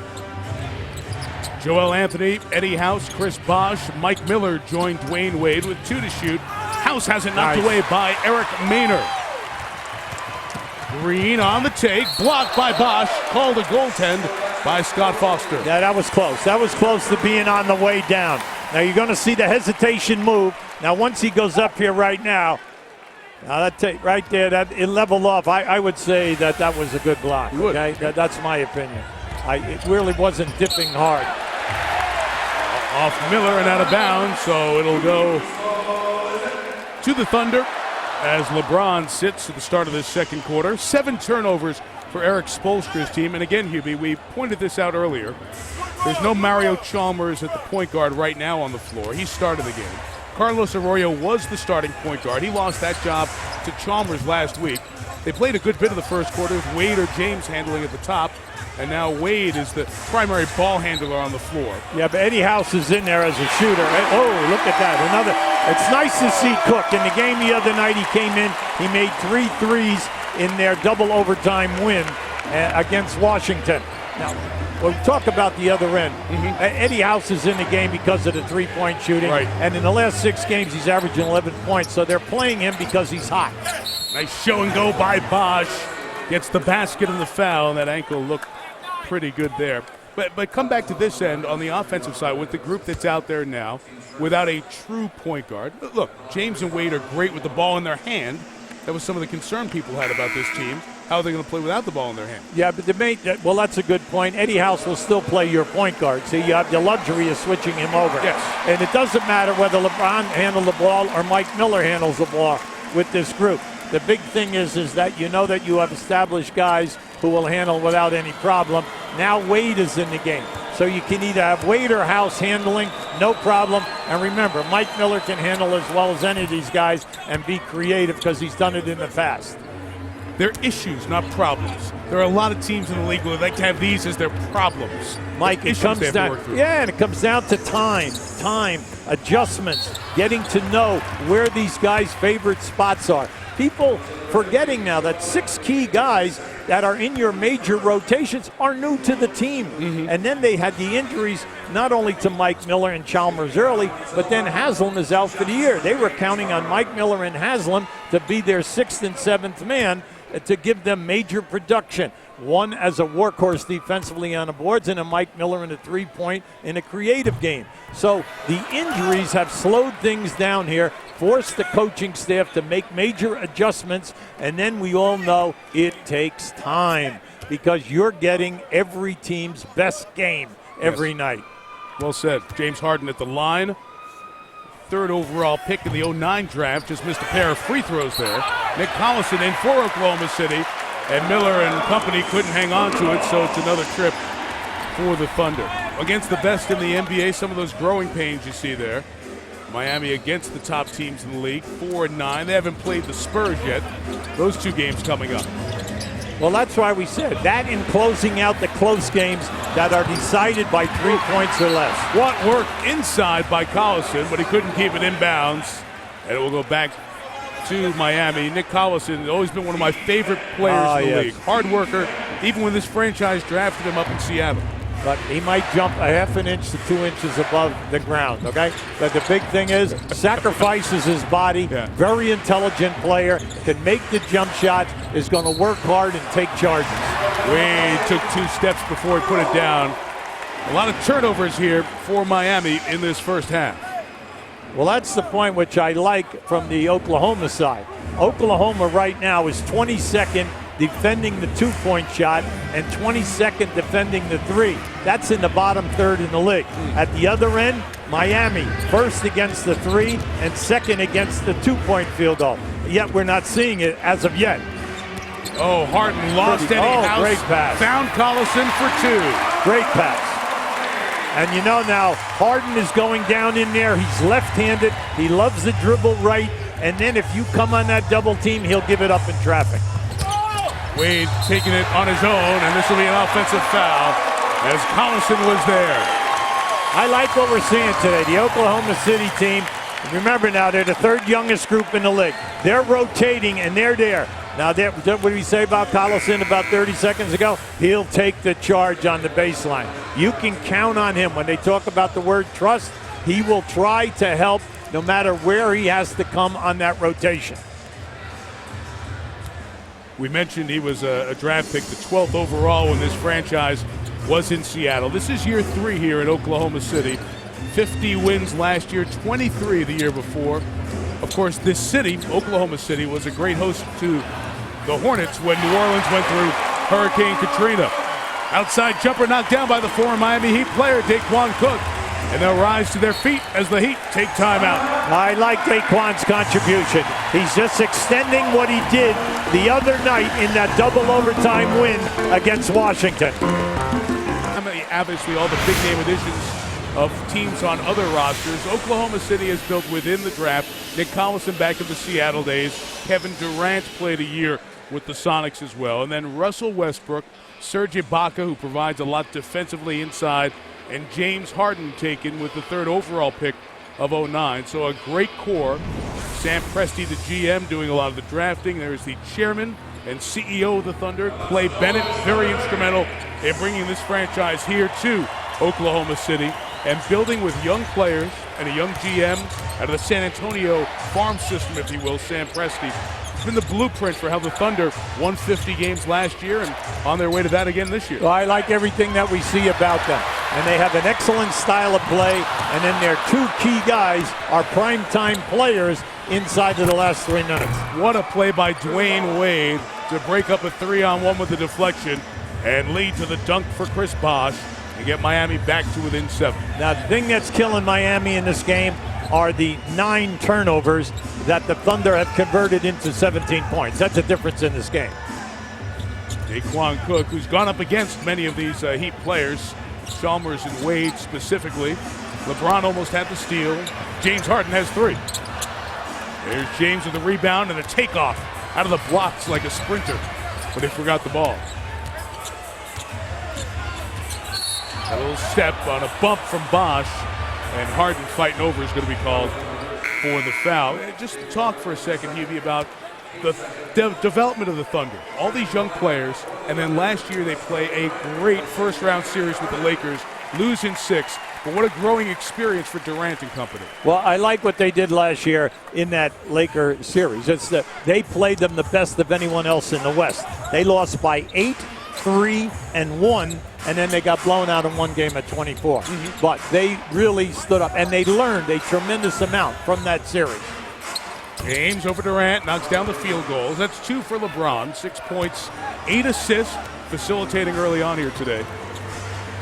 Joel Anthony, Eddie House, Chris Bosh, Mike Miller joined Dwayne Wade with 2 to shoot. House has it knocked away by Eric Maynor. Green on the take, blocked by Bosh, called a goaltend by Scott Foster. Yeah, that was close. That was close to being on the way down. Now you're going to see the hesitation move. Now once he goes up here right now, right there, that it leveled off. I would say that was a good block. Okay, that's my opinion. It really wasn't dipping hard. Off Miller and out of bounds, so it'll go to the Thunder as LeBron sits at the start of this second quarter. 7 turnovers for Eric Spoelstra's team. And again, Hubie, we pointed this out earlier. There's no Mario Chalmers at the point guard right now on the floor. He started the game. Carlos Arroyo was the starting point guard. He lost that job to Chalmers last week. They played a good bit of the first quarter with Wade or James handling at the top. And now Wade is the primary ball handler on the floor. Yeah, but Eddie House is in there as a shooter. Oh, look at that. It's nice to see Cook. In the game the other night, he came in, he made 3 threes in their double overtime win against Washington. Now, we'll talk about the other end. Eddie House is in the game because of the three-point shooting. Right. And in the last 6 games, he's averaging 11 points. So they're playing him because he's hot. Nice show and go by Bosh. Gets the basket and the foul, and that ankle looked pretty good there. But come back to this end on the offensive side with the group that's out there now without a true point guard. Look, James and Wade are great with the ball in their hand. That was some of the concern people had about this team. How are they going to play without the ball in their hand? Yeah, but that's a good point. Eddie House will still play your point guard. So you have the luxury of switching him over. Yes. And it doesn't matter whether LeBron handles the ball or Mike Miller handles the ball with this group. The big thing is that you know that you have established guys who will handle without any problem. Now Wade is in the game. So you can either have Wade or House handling, no problem. And remember, Mike Miller can handle as well as any of these guys and be creative because he's done it in the past. They're issues, not problems. There are a lot of teams in the league who would like to have these as their problems. Mike, it comes down, and it comes down to time, adjustments, getting to know where these guys' favorite spots are. People forgetting now that 6 key guys that are in your major rotations are new to the team. And then they had the injuries not only to Mike Miller and Chalmers early, but then Haslam is out for the year. They were counting on Mike Miller and Haslam to be their 6th and 7th man to give them major production. One as a workhorse defensively on the boards, and a Mike Miller in a three-point in a creative game. So the injuries have slowed things down here, forced the coaching staff to make major adjustments, and then we all know it takes time because you're getting every team's best game every night. Well said. James Harden at the line. third overall pick in the 09 draft. Just missed a pair of free throws there. Nick Collison in for Oklahoma City, and Miller and company couldn't hang on to it, so it's another trip for the Thunder. Against the best in the NBA, some of those growing pains you see there. Miami against the top teams in the league, 4-9. They haven't played the Spurs yet. Those two games coming up. Well, that's why we said that in closing out the close games that are decided by 3 points or less. What work inside by Collison, but he couldn't keep it inbounds. And it will go back to Miami. Nick Collison has always been one of my favorite players in the league. Hard worker, even when this franchise drafted him up in Seattle. But he might jump a half an inch to 2 inches above the ground, okay? But the big thing is, sacrifices his body, very intelligent player, can make the jump shot, is going to work hard and take charges. Wade took 2 steps before he put it down. A lot of turnovers here for Miami in this first half. Well, that's the point which I like from the Oklahoma side. Oklahoma right now is 22nd defending the 2-point shot and 22nd defending the 3. That's in the bottom third in the league. At the other end, Miami, first against the 3 and second against the 2-point field goal. Yet we're not seeing it as of yet. Oh, Harden lost Eddie House. Great pass. Found Collison for 2. Great pass. And you know now, Harden is going down in there. He's left-handed. He loves the dribble right. And then if you come on that double team, he'll give it up in traffic. Wade taking it on his own, and this will be an offensive foul as Collison was there. I like what we're seeing today. The Oklahoma City team, remember now, they're the 3rd youngest group in the league. They're rotating, and they're there. Now, what did we say about Collison about 30 seconds ago? He'll take the charge on the baseline. You can count on him. When they talk about the word trust, he will try to help no matter where he has to come on that rotation. We mentioned he was a draft pick, the 12th overall when this franchise was in Seattle. This is year 3 here in Oklahoma City. 50 wins last year, 23 the year before. Of course, this city, Oklahoma City, was a great host to the Hornets when New Orleans went through Hurricane Katrina. Outside jumper knocked down by the former Miami Heat player, Daquan Cook. And they'll rise to their feet as the Heat take time out. I like Daquan's contribution. He's just extending what he did the other night in that double overtime win against Washington. Obviously, all the big name additions of teams on other rosters. Oklahoma City is built within the draft. Nick Collison back in the Seattle days. Kevindurant played a year with the Sonics as well. And then Russell Westbrook, Serge Ibaka, who provides a lot defensively inside, and James Harden taken with the 3rd overall pick of 09. So a great core. Sam Presti, the GM, doing a lot of the drafting. There's the chairman and CEO of the Thunder, Clay Bennett, very instrumental in bringing this franchise here to Oklahoma City and building with young players and a young GM out of the San Antonio farm system, if you will, Sam Presti. It's been the blueprint for how the Thunder won 50 games last year and on their way to that again this year. Well, I like everything that we see about them. And they have an excellent style of play. And then their 2 key guys are primetime players inside of the last 3 minutes. What a play by Dwayne to break up a 3-on-1 with the deflection and lead to the dunk for Chris Bosh and get Miami back to within 7. Now, the thing that's killing Miami in this game are the 9 turnovers that the Thunder have converted into 17 points. That's a difference in this game. Daquan Cook, who's gone up against many of these Heat players, Chalmers and Wade specifically. LeBron almost had the steal. James Harden has 3. There's James with the rebound and a takeoff out of the blocks like a sprinter, but he forgot the ball. A little step on a bump from Bosh, and Harden fighting over is going to be called for the foul. Just to talk for a second, Hubie, about the development of the Thunder. All these young players, and then last year they play a great first-round series with the Lakers, lose in 6. But what a growing experience for Durant and company. Well, I like what they did last year in that Laker series. It's that they played them the best of anyone else in the West. They lost by 8, 3, and 1, and then they got blown out in one game at 24. But they really stood up, and they learned a tremendous amount from that series. James over Durant, knocks down the field goals. That's 2 for LeBron, 6 points, 8 assists, facilitating early on here today,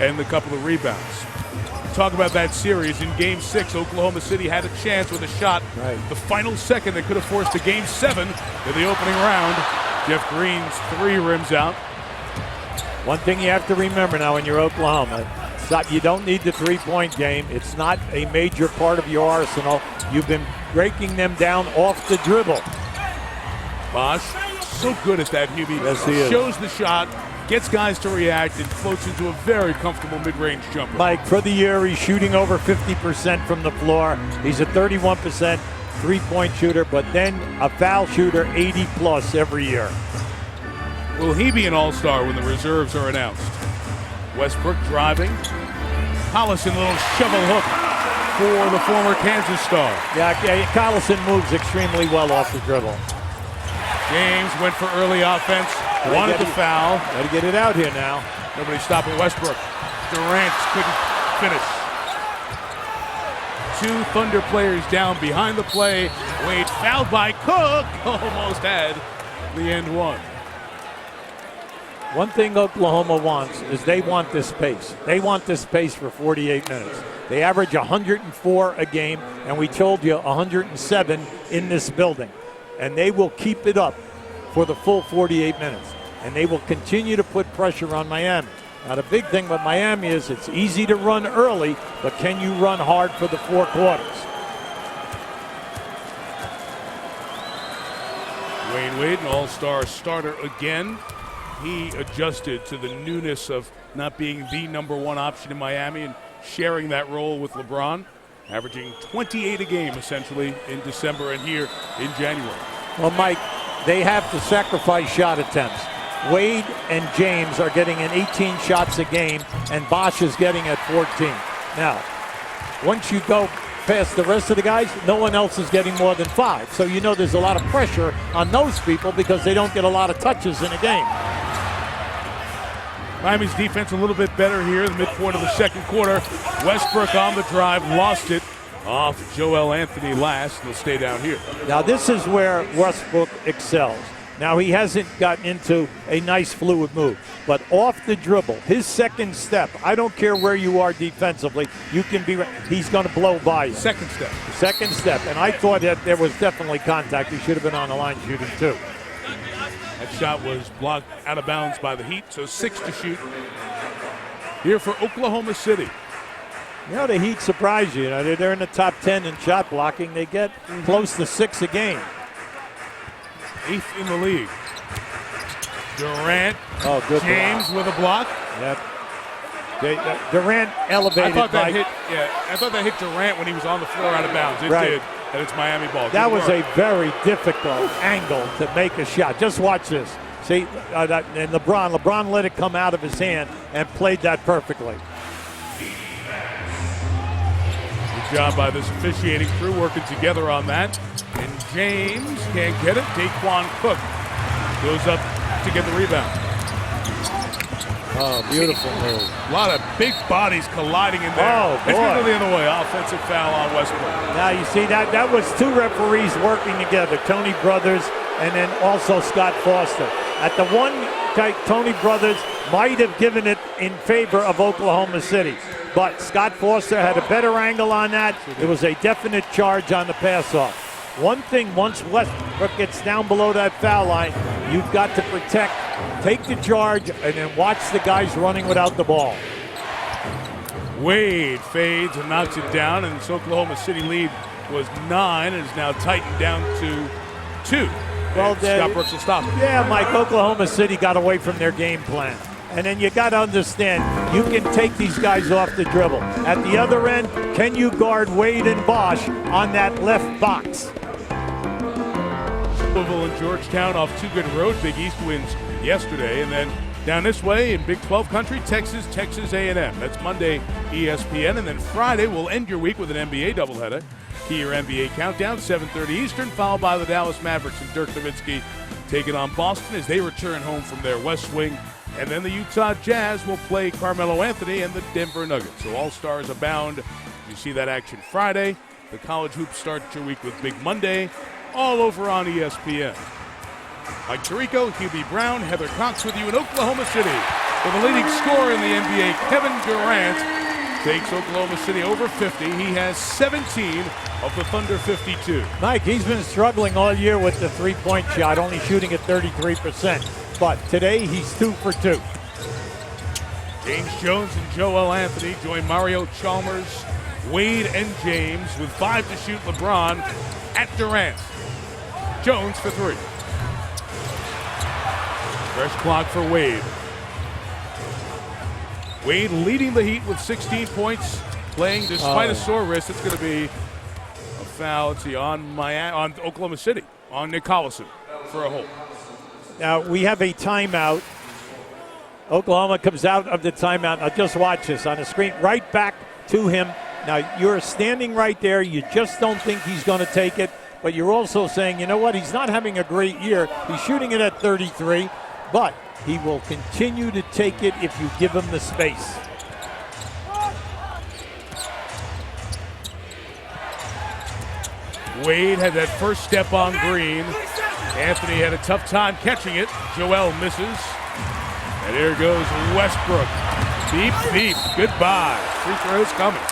and a couple of rebounds. talk about that series. In Game 6, Oklahoma City had a chance with a shot. Right. The final second that could have forced a Game 7 in the opening round. Jeff Green's 3 rims out. One thing you have to remember now when you're Oklahoma, you don't need the three-point game. It's not a major part of your arsenal. You've been breaking them down off the dribble. Bosh, so good at that, Hubie. Yes, he is. Shows the shot, gets guys to react, and floats into a very comfortable mid-range jumper. Mike, for the year, he's shooting over 50% from the floor. He's a 31% three-point shooter, but then a foul shooter 80-plus every year. Will he be an all-star when the reserves are announced? Westbrook driving. Collison, little shovel hook for the former Kansas star. Yeah, Collison moves extremely well off the dribble. James went for early offense, wanted the foul. Got to get it out here now. Nobody stopping Westbrook. Durant couldn't finish. 2 Thunder players down behind the play. Wade fouled by Cook. Almost had the end one. One thing Oklahoma wants is they want this pace. They want this pace for 48 minutes. They average 104 a game, and we told you 107 in this building. And they will keep it up for the full 48 minutes. And they will continue to put pressure on Miami. Now, the big thing with Miami is it's easy to run early, but can you run hard for the 4 quarters? Dwayne Wade, an all-star starter again. He adjusted to the newness of not being the number 1 option in Miami and sharing that role with LeBron, averaging 28 a game essentially in December and here in January. Well, Mike, they have to sacrifice shot attempts. Wade and James are getting an 18 shots a game, and Bosh is getting at 14. Now, once you go past the rest of the guys, no one else is getting more than 5. So you know there's a lot of pressure on those people because they don't get a lot of touches in a game. Miami's defense a little bit better here in the midpoint of the second quarter. Westbrook on the drive, lost it off Joel Anthony last. They'll stay down here. Now this is where Westbrook excels. Now he hasn't gotten into a nice fluid move, but off the dribble, his second step, I don't care where you are defensively, you can be, he's going to blow by you. Second step. Second step, and I thought that there was definitely contact. He should have been on the line shooting too. That shot was blocked out of bounds by the Heat, so 6 to shoot here for Oklahoma City. You know, the Heat surprise you. You know, they're in the top 10 in shot blocking. They get close to 6 a game. 8th in the league. Durant, Good James block. with a block. Yep. Durant elevated. I thought that hit Durant when he was on the floor out of bounds. It did, and it's Miami ball. That was a very difficult angle to make a shot. Just watch this. See, and LeBron let it come out of his hand and played that perfectly. Good job by this officiating crew working together on that. And James can't get it. Daquan Cook goes up to get the rebound. Oh, beautiful move. A lot of big bodies colliding in there. Oh, boy. It's going the other way. Offensive foul on Westbrook. Now you see that was 2 referees working together, Tony Brothers and then also Scott Foster. At the one, Tony Brothers might have given it in favor of Oklahoma City, but Scott Foster had a better angle on that. It was a definite charge on the pass-off. One thing, once Westbrook gets down below that foul line, you've got to protect, take the charge, and then watch the guys running without the ball. Wade fades and knocks it down, and this Oklahoma City lead was 9 and is now tightened down to 2. Well, Scott Brooks will stop it. Yeah, Mike, Oklahoma City got away from their game plan. And then you got to understand, you can take these guys off the dribble. At the other end, can you guard Wade and Bosh on that left box? Louisville and Georgetown off 2 good road Big East wins yesterday, and then down this way in Big 12 country, Texas A&M. That's Monday, ESPN, and then Friday we'll end your week with an NBA doubleheader. Key your NBA countdown, 7:30 Eastern, followed by the Dallas Mavericks and Dirk Nowitzki taking on Boston as they return home from their West Wing. And then the Utah Jazz will play Carmelo Anthony and the Denver Nuggets. So all stars abound. You see that action Friday. The college hoops start your week with Big Monday, all over on ESPN. Mike Tirico, Hubie Brown, Heather Cox with you in Oklahoma City. For the leading scorer in the NBA, Kevin Durant, takes Oklahoma City over 50. He has 17 of the Thunder 52. Mike, he's been struggling all year with the three-point shot, only shooting at 33%. But today, he's 2 for 2. James Jones and Joel Anthony join Mario Chalmers, Wade, and James with 5 to shoot. LeBron at Durant. Jones for 3. Fresh clock for Wade. Wade leading the Heat with 16 points, playing despite a sore wrist. It's going to be a foul, let's see, on Oklahoma City, on Nick Collison for a hold. Now, we have a timeout. Oklahoma comes out of the timeout. Now, just watch this on the screen. Right back to him. Now, you're standing right there. You just don't think he's going to take it. But you're also saying, you know what? He's not having a great year. He's shooting it at 33. But he will continue to take it if you give him the space. Wade had that first step on Green. Anthony had a tough time catching it. Joel misses. And here goes Westbrook. Deep, deep. Goodbye. Free throws coming.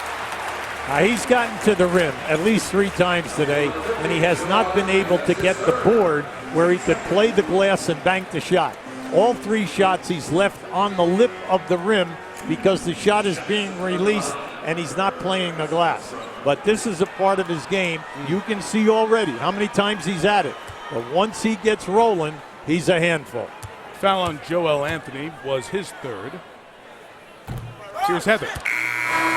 He's gotten to the rim at least 3 times today, and he has not been able to get the board where he could play the glass and bank the shot. All 3 shots he's left on the lip of the rim because the shot is being released and he's not playing the glass. But this is a part of his game. You can see already how many times he's at it. But once he gets rolling, he's a handful. Foul on Joel Anthony was his 3rd. Here's Heather.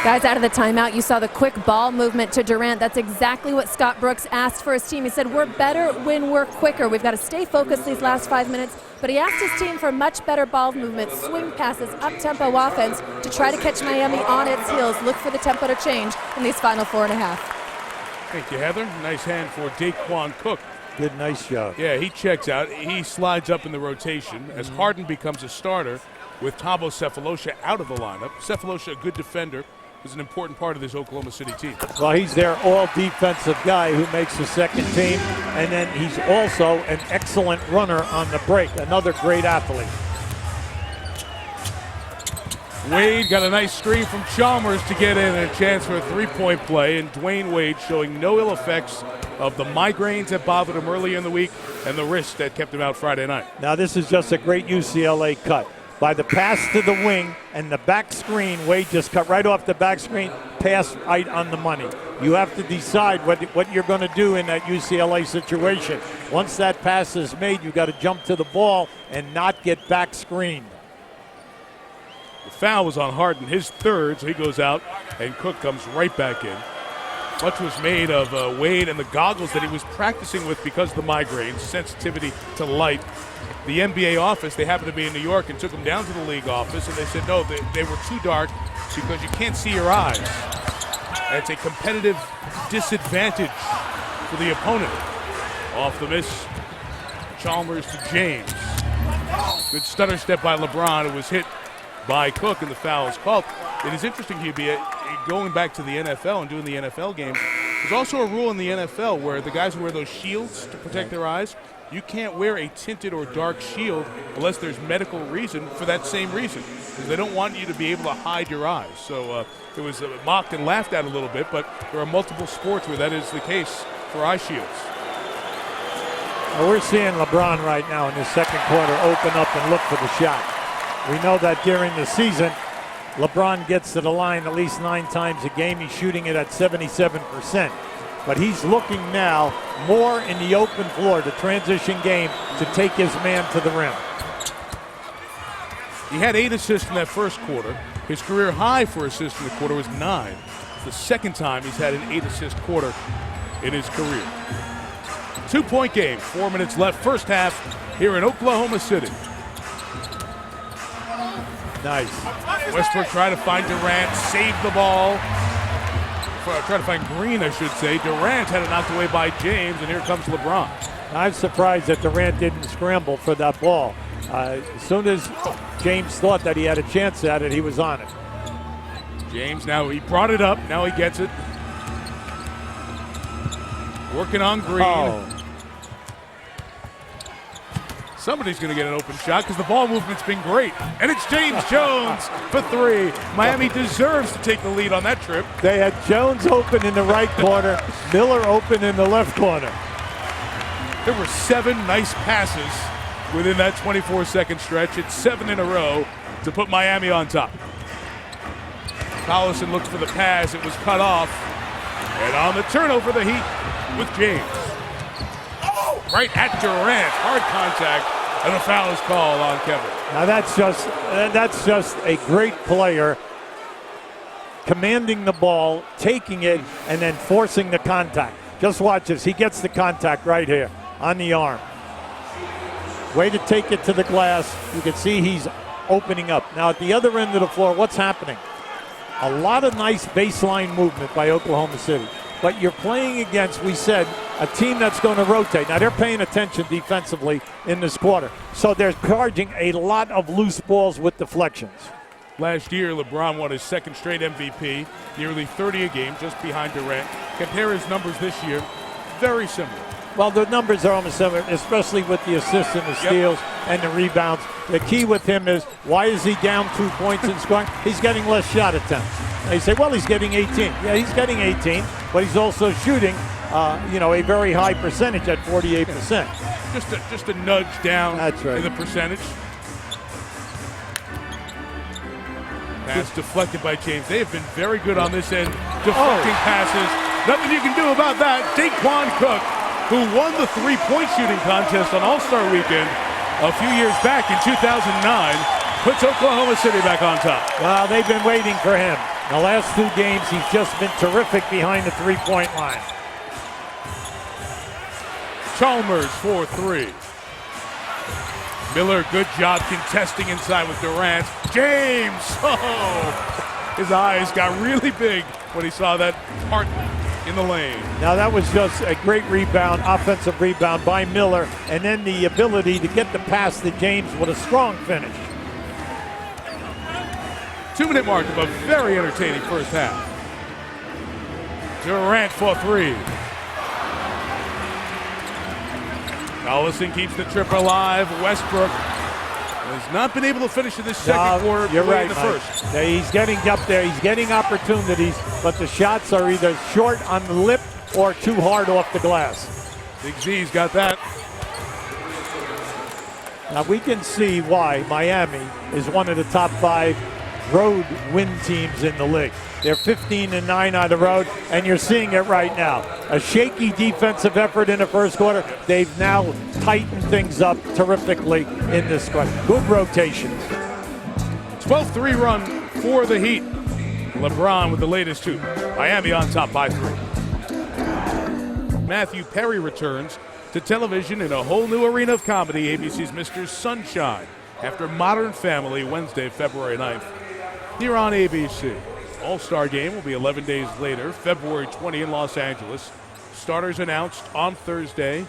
Guys, out of the timeout, you saw the quick ball movement to Durant. That's exactly what Scott Brooks asked for his team. He said, we're better when we're quicker. We've got to stay focused these last 5 minutes. But he asked his team for much better ball movement, swing passes, up-tempo offense to try to catch Miami on its heels. Look for the tempo to change in these final 4.5. Thank you, Heather. Nice hand for Daquan Cook. Good, nice job. Yeah, he checks out. He slides up in the rotation as Harden becomes a starter with Thabo Sefolosha out of the lineup. Sefolosha, a good defender, is an important part of this Oklahoma City team. Well, he's their all-defensive guy who makes the second team, and then he's also an excellent runner on the break, another great athlete. Wade got a nice screen from Chalmers to get in, and a chance for a three-point play, and Dwayne Wade showing no ill effects of the migraines that bothered him early in the week and the wrist that kept him out Friday night. Now this is just a great UCLA cut. By the pass to the wing and the back screen, Wade just cut right off the back screen, pass right on the money. You have to decide what you're going to do in that UCLA situation. Once that pass is made, you've got to jump to the ball and not get back screened. The foul was on Harden, his 3rd, so he goes out, and Cook comes right back in. Much was made of Wade and the goggles that he was practicing with because of the migraines, sensitivity to light. The NBA office, they happened to be in New York and took him down to the league office, and they said, no, they were too dark because you can't see your eyes. And it's a competitive disadvantage for the opponent. Off the miss, Chalmers to James. Good stutter step by LeBron. It was hit by Cook, and the foul is called. It is interesting, Hubie, going back to the NFL and doing the NFL game, there's also a rule in the NFL where the guys who wear those shields to protect their eyes, you can't wear a tinted or dark shield unless there's medical reason for that same reason, because they don't want you to be able to hide your eyes. So it was mocked and laughed at a little bit, but there are multiple sports where that is the case for eye shields. Well, we're seeing LeBron right now in the second quarter open up and look for the shot. We know that during the season, LeBron gets to the line at least 9 times a game. He's shooting it at 77%. But he's looking now more in the open floor, the transition game, to take his man to the rim. He had 8 assists in that first quarter. His career high for assists in the quarter was 9. It's the second time he's had an 8-assist quarter in his career. 2-point game, 4 minutes left, first half here in Oklahoma City. Nice. Westbrook trying to find Durant, saved the ball. Trying to find Green, I should say. Durant had it knocked away by James, and here comes LeBron. I'm surprised that Durant didn't scramble for that ball. As soon as James thought that he had a chance at it, he was on it. James, now he brought it up. Now he gets it. Working on Green. Oh. Somebody's going to get an open shot because the ball movement's been great. And it's James Jones for three. Miami deserves to take the lead on that trip. They had Jones open in the right corner, Miller open in the left corner. There were 7 nice passes within that 24-second stretch. It's 7 in a row to put Miami on top. Collison looked for the pass. It was cut off. And on the turnover, the Heat with James. Right at Durant. Hard contact. And a foul is called on Kevin. Now that's just a great player commanding the ball, taking it, and then forcing the contact. Just watch this. He gets the contact right here on the arm. Way to take it to the glass. You can see he's opening up. Now at the other end of the floor, what's happening? A lot of nice baseline movement by Oklahoma City. But you're playing against, we said, a team that's going to rotate. Now they're paying attention defensively in this quarter. So they're charging a lot of loose balls with deflections. Last year, LeBron won his second straight MVP, nearly 30 a game, just behind Durant. Compare his numbers this year, very similar. Well, the numbers are almost similar, especially with the assists and the steals and the rebounds. The key with him is, why is he down 2 points in scoring? He's getting less shot attempts. They say, well, he's getting 18. Yeah, he's getting 18, but he's also shooting, a very high percentage at 48%. Just a nudge down. That's right. In the percentage. Pass deflected by James. They have been very good on this end, deflecting passes. Nothing you can do about that. Daquan Cook, who won the three-point shooting contest on All-Star Weekend a few years back in 2009, puts Oklahoma City back on top. Well, they've been waiting for him. The last 2 games, he's just been terrific behind the three-point line. Chalmers for 3. Miller, good job contesting inside with Durant. James! Oh! His eyes got really big when he saw that heart in the lane. Now that was just a great rebound, offensive rebound by Miller, and then the ability to get the pass to James with a strong finish. 2-minute mark of a very entertaining first half. Durant for 3. Collison keeps the trip alive. Westbrook has not been able to finish in this second quarter. You're right, in the first. He's getting up there. He's getting opportunities, but the shots are either short on the lip or too hard off the glass. Big Z's got that. Now we can see why Miami is one of the top 5 road win teams in the league. They're 15-9 on the road, and you're seeing it right now. A shaky defensive effort in the first quarter. They've now tightened things up terrifically in this quarter. Good rotations. 12-3 run for the Heat. LeBron with the latest 2. Miami on top by 3. Matthew Perry returns to television in a whole new arena of comedy, ABC's Mr. Sunshine, after Modern Family, Wednesday, February 9th, here on ABC. All-Star Game will be 11 days later, February 20 in Los Angeles. Starters announced on Thursday.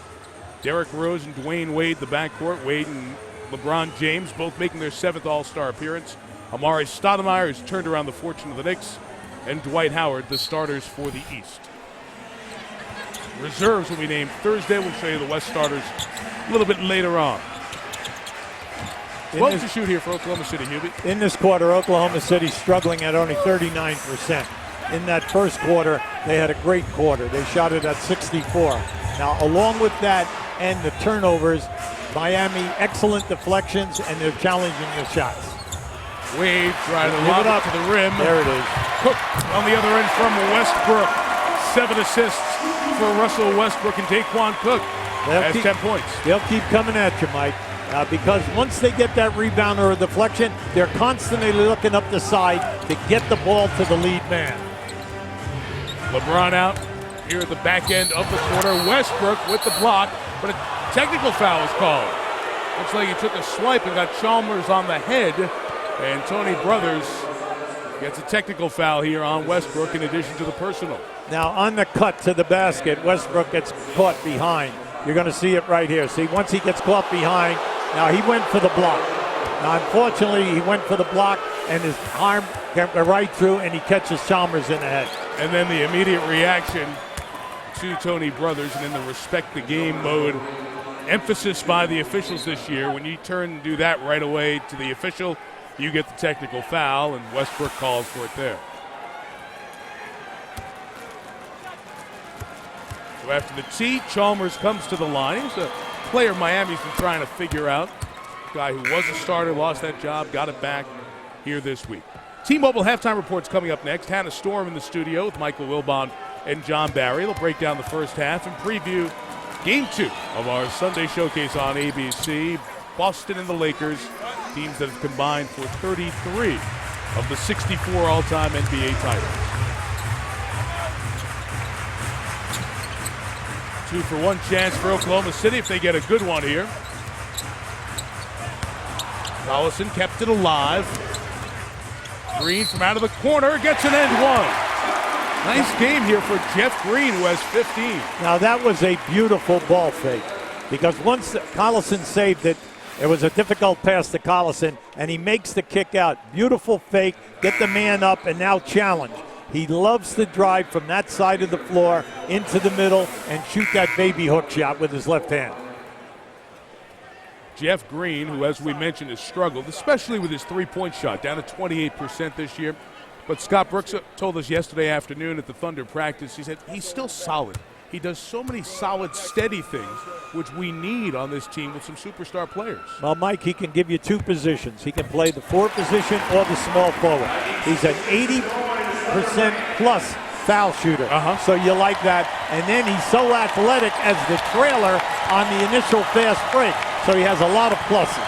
Derrick Rose and Dwayne the backcourt. Wade and LeBron James both making their 7th All-Star appearance. Amari Stoudemire has turned around the fortune of the Knicks. And Dwight Howard, the starters for the East. Reserves will be named Thursday. We'll show you the West starters a little bit later on. 12 to shoot here for Oklahoma City, Hubie. In this quarter, Oklahoma City struggling at only 39%. In that first quarter, they had a great quarter. They shot it at 64. Now, along with that and the turnovers, Miami, excellent deflections, and they're challenging the shots. Wade trying to lob it to the rim. There it is. Cook on the other end from Westbrook. 7 assists for Russell Westbrook and Daquan Cook. Has 10 points. They'll keep coming at you, Mike. Because once they get that rebound or a deflection, they're constantly looking up the side to get the ball to the lead man. LeBron out here at the back end of the quarter. Westbrook with the block, but a technical foul is called. Looks like he took a swipe and got Chalmers on the head. And Tony Brothers gets a technical foul here on Westbrook in addition to the personal. Now on the cut to the basket, Westbrook gets caught behind. You're going to see it right here. See, once he gets caught behind, now he went for the block. Now, unfortunately, he went for the block, and his arm went right through, and he catches Chalmers in the head. And then the immediate reaction to Tony Brothers, and in the respect the game mode emphasis by the officials this year. When you turn and do that right away to the official, you get the technical foul, and Westbrook calls for it there. So after the tee, Chalmers comes to the line. He's a player Miami's been trying to figure out. Guy who was a starter, lost that job, got it back here this week. T-Mobile halftime reports coming up next. Hannah Storm in the studio with Michael Wilbon and John Barry. They'll break down the first half and preview Game 2 of our Sunday showcase on ABC. Boston and the Lakers, teams that have combined for 33 of the 64 all-time NBA titles. 2-for-1 chance for Oklahoma City if they get a good one here. Collison kept it alive. Green from out of the corner gets an end one. Nice game here for Jeff Green, who has 15. Now that was a beautiful ball fake, because once Collison saved it, it was a difficult pass to Collison, and he makes the kick out. Beautiful fake, get the man up, and now challenge. He loves to drive from that side of the floor into the middle and shoot that baby hook shot with his left hand. Jeff Green, who, as we mentioned, has struggled, especially with his three-point shot, down to 28% this year. But Scott Brooks told us yesterday afternoon at the Thunder practice, he said he's still solid. He does so many solid, steady things, which we need on this team with some superstar players. Well, Mike, he can give you two positions. He can play the 4 position or the small forward. He's an 80% plus foul shooter. So you like that. And then he's so athletic as the trailer on the initial fast break. So he has a lot of pluses.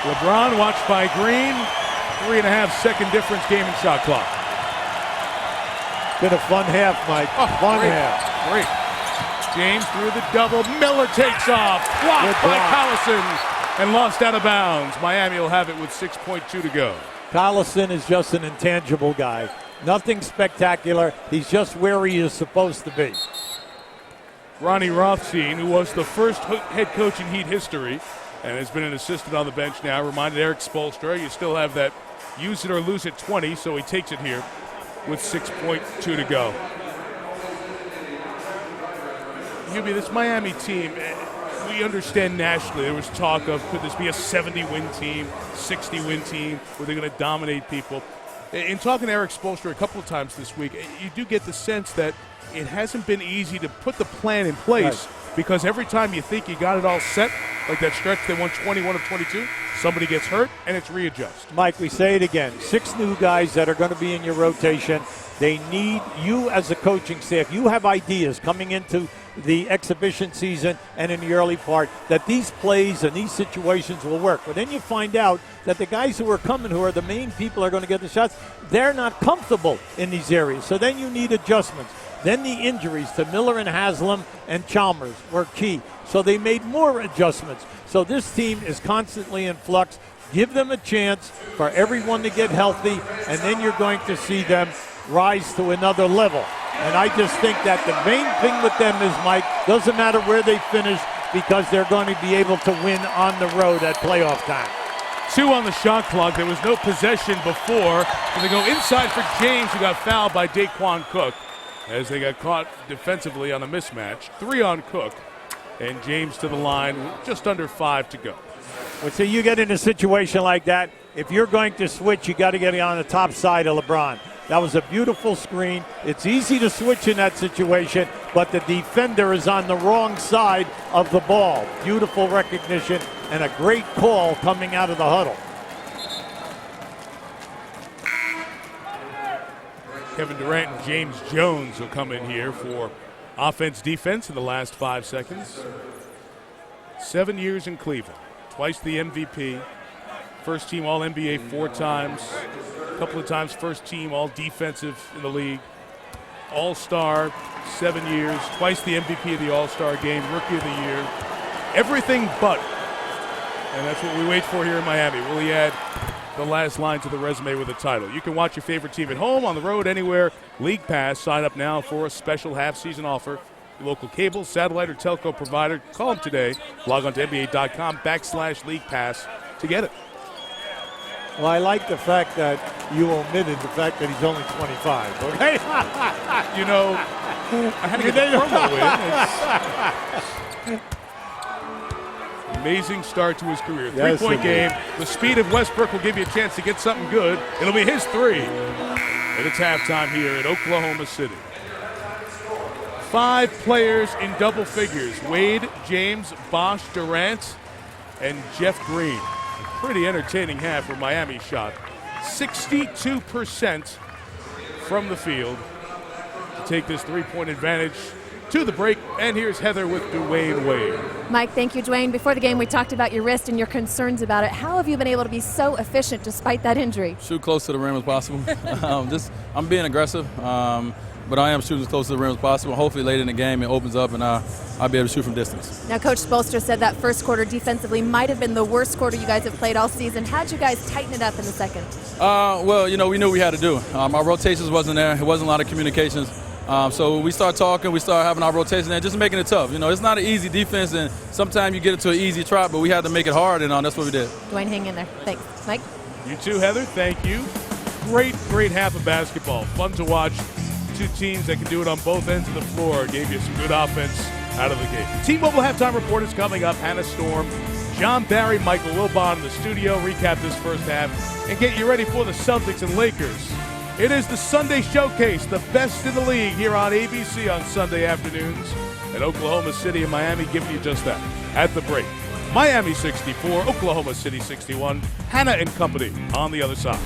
LeBron watched by Green. 3.5-second difference, game and shot clock. Been a fun half, Mike. Fun great, half. Great. James through the double. Miller takes off. Blocked by Collison and lost out of bounds. Miami will have it with 6.2 to go. Collison is just an intangible guy. Nothing spectacular. He's just where he is supposed to be. Ronnie Rothstein, who was the first head coach in Heat history and has been an assistant on the bench now, reminded Eric Spoelstra, you still have that use it or lose it 20, so he takes it here with 6.2 to go. Hubie, this Miami team, we understand nationally there was talk of could this be a 70-win team, 60-win team, were they going to dominate people? In talking to Eric Spoelstra a couple of times this week, you do get the sense that it hasn't been easy to put the plan in place because every time you think you got it all set, like that stretch they won 21 of 22, somebody gets hurt and it's readjust. Mike, we say it again, 6 new guys that are going to be in your rotation. They need you as a coaching staff. You have ideas coming into the exhibition season and in the early part that these plays and these situations will work. But then you find out that the guys who are coming, who are the main people who are going to get the shots, they're not comfortable in these areas. So then you need adjustments. Then the injuries to Miller and Haslam and Chalmers were key. So they made more adjustments. So this team is constantly in flux. Give them a chance for everyone to get healthy, and then you're going to see them rise to another level. And I just think that the main thing with them is, Mike, doesn't matter where they finish because they're going to be able to win on the road at playoff time. 2 on the shot clock. There was no possession before. So they go inside for James, who got fouled by Daquan Cook as they got caught defensively on a mismatch. 3 on Cook, and James to the line with just under 5 to go. Well, so you get in a situation like that, if you're going to switch, you got to get it on the top side of LeBron. That was a beautiful screen. It's easy to switch in that situation, but the defender is on the wrong side of the ball. Beautiful recognition and a great call coming out of the huddle. Kevindurant and James Jones will come in here for offense-defense in the last 5 seconds. 7 years in Cleveland, twice the MVP, first-team All-NBA 4 times, a couple of times first-team All-Defensive in the league, All-Star 7 years, twice the MVP of the All-Star game, Rookie of the Year, everything but. And that's what we wait for here in Miami. Will he add the last line to the resume with a title? You can watch your favorite team at home, on the road, anywhere. League Pass. Sign up now for a special half-season offer. Your local cable, satellite, or telco provider. Call them today. Log on to NBA.com/League Pass to get it. Well, I like the fact that you omitted the fact that he's only 25. Okay? You know, I had to get the promo in. Amazing start to his career. Yes, Three-point indeed. game. The speed of Westbrook will give you a chance to get something good. It'll be his three. And it's halftime here in Oklahoma City. 5 players in double figures. Wade, James, Bosh, Durant, and Jeff Green. Pretty entertaining half where Miami shot 62% from the field to take this three-point advantage to the break. And here's Heather with Dwyanewade. Mike, thank you, Dwayne. Before the game, we talked about your wrist and your concerns about it. How have you been able to be so efficient despite that injury? Shoot close to the rim as possible. I'm being aggressive, but I am shooting as close to the rim as possible. Hopefully late in the game it opens up and I'll be able to shoot from distance. Now, Coach Spoelstra said that first quarter defensively might have been the worst quarter you guys have played all season. How'd you guys tighten it up in the second? Well, we knew what we had to do. Our rotations wasn't there. It wasn't a lot of communications. So we start talking, we start having our rotation there, just making it tough. It's not an easy defense, and sometimes you get into an easy trap, but we had to make it hard, and that's what we did. Dwayne, hang in there. Thanks. Mike? You too, Heather. Thank you. Great half of basketball. Fun to watch. 2 teams that can do it on both ends of the floor. Gave you some good offense out of the game. T-Mobile halftime report is coming up. Hannah Storm, John Barry, Michael Wilbon in the studio. Recap this first half and get you ready for the Celtics and Lakers. It is the Sunday Showcase, the best in the league here on ABC on Sunday afternoons. And Oklahoma City and Miami giving you just that at the break. Miami 64, Oklahoma City 61. Hannah and company on the other side.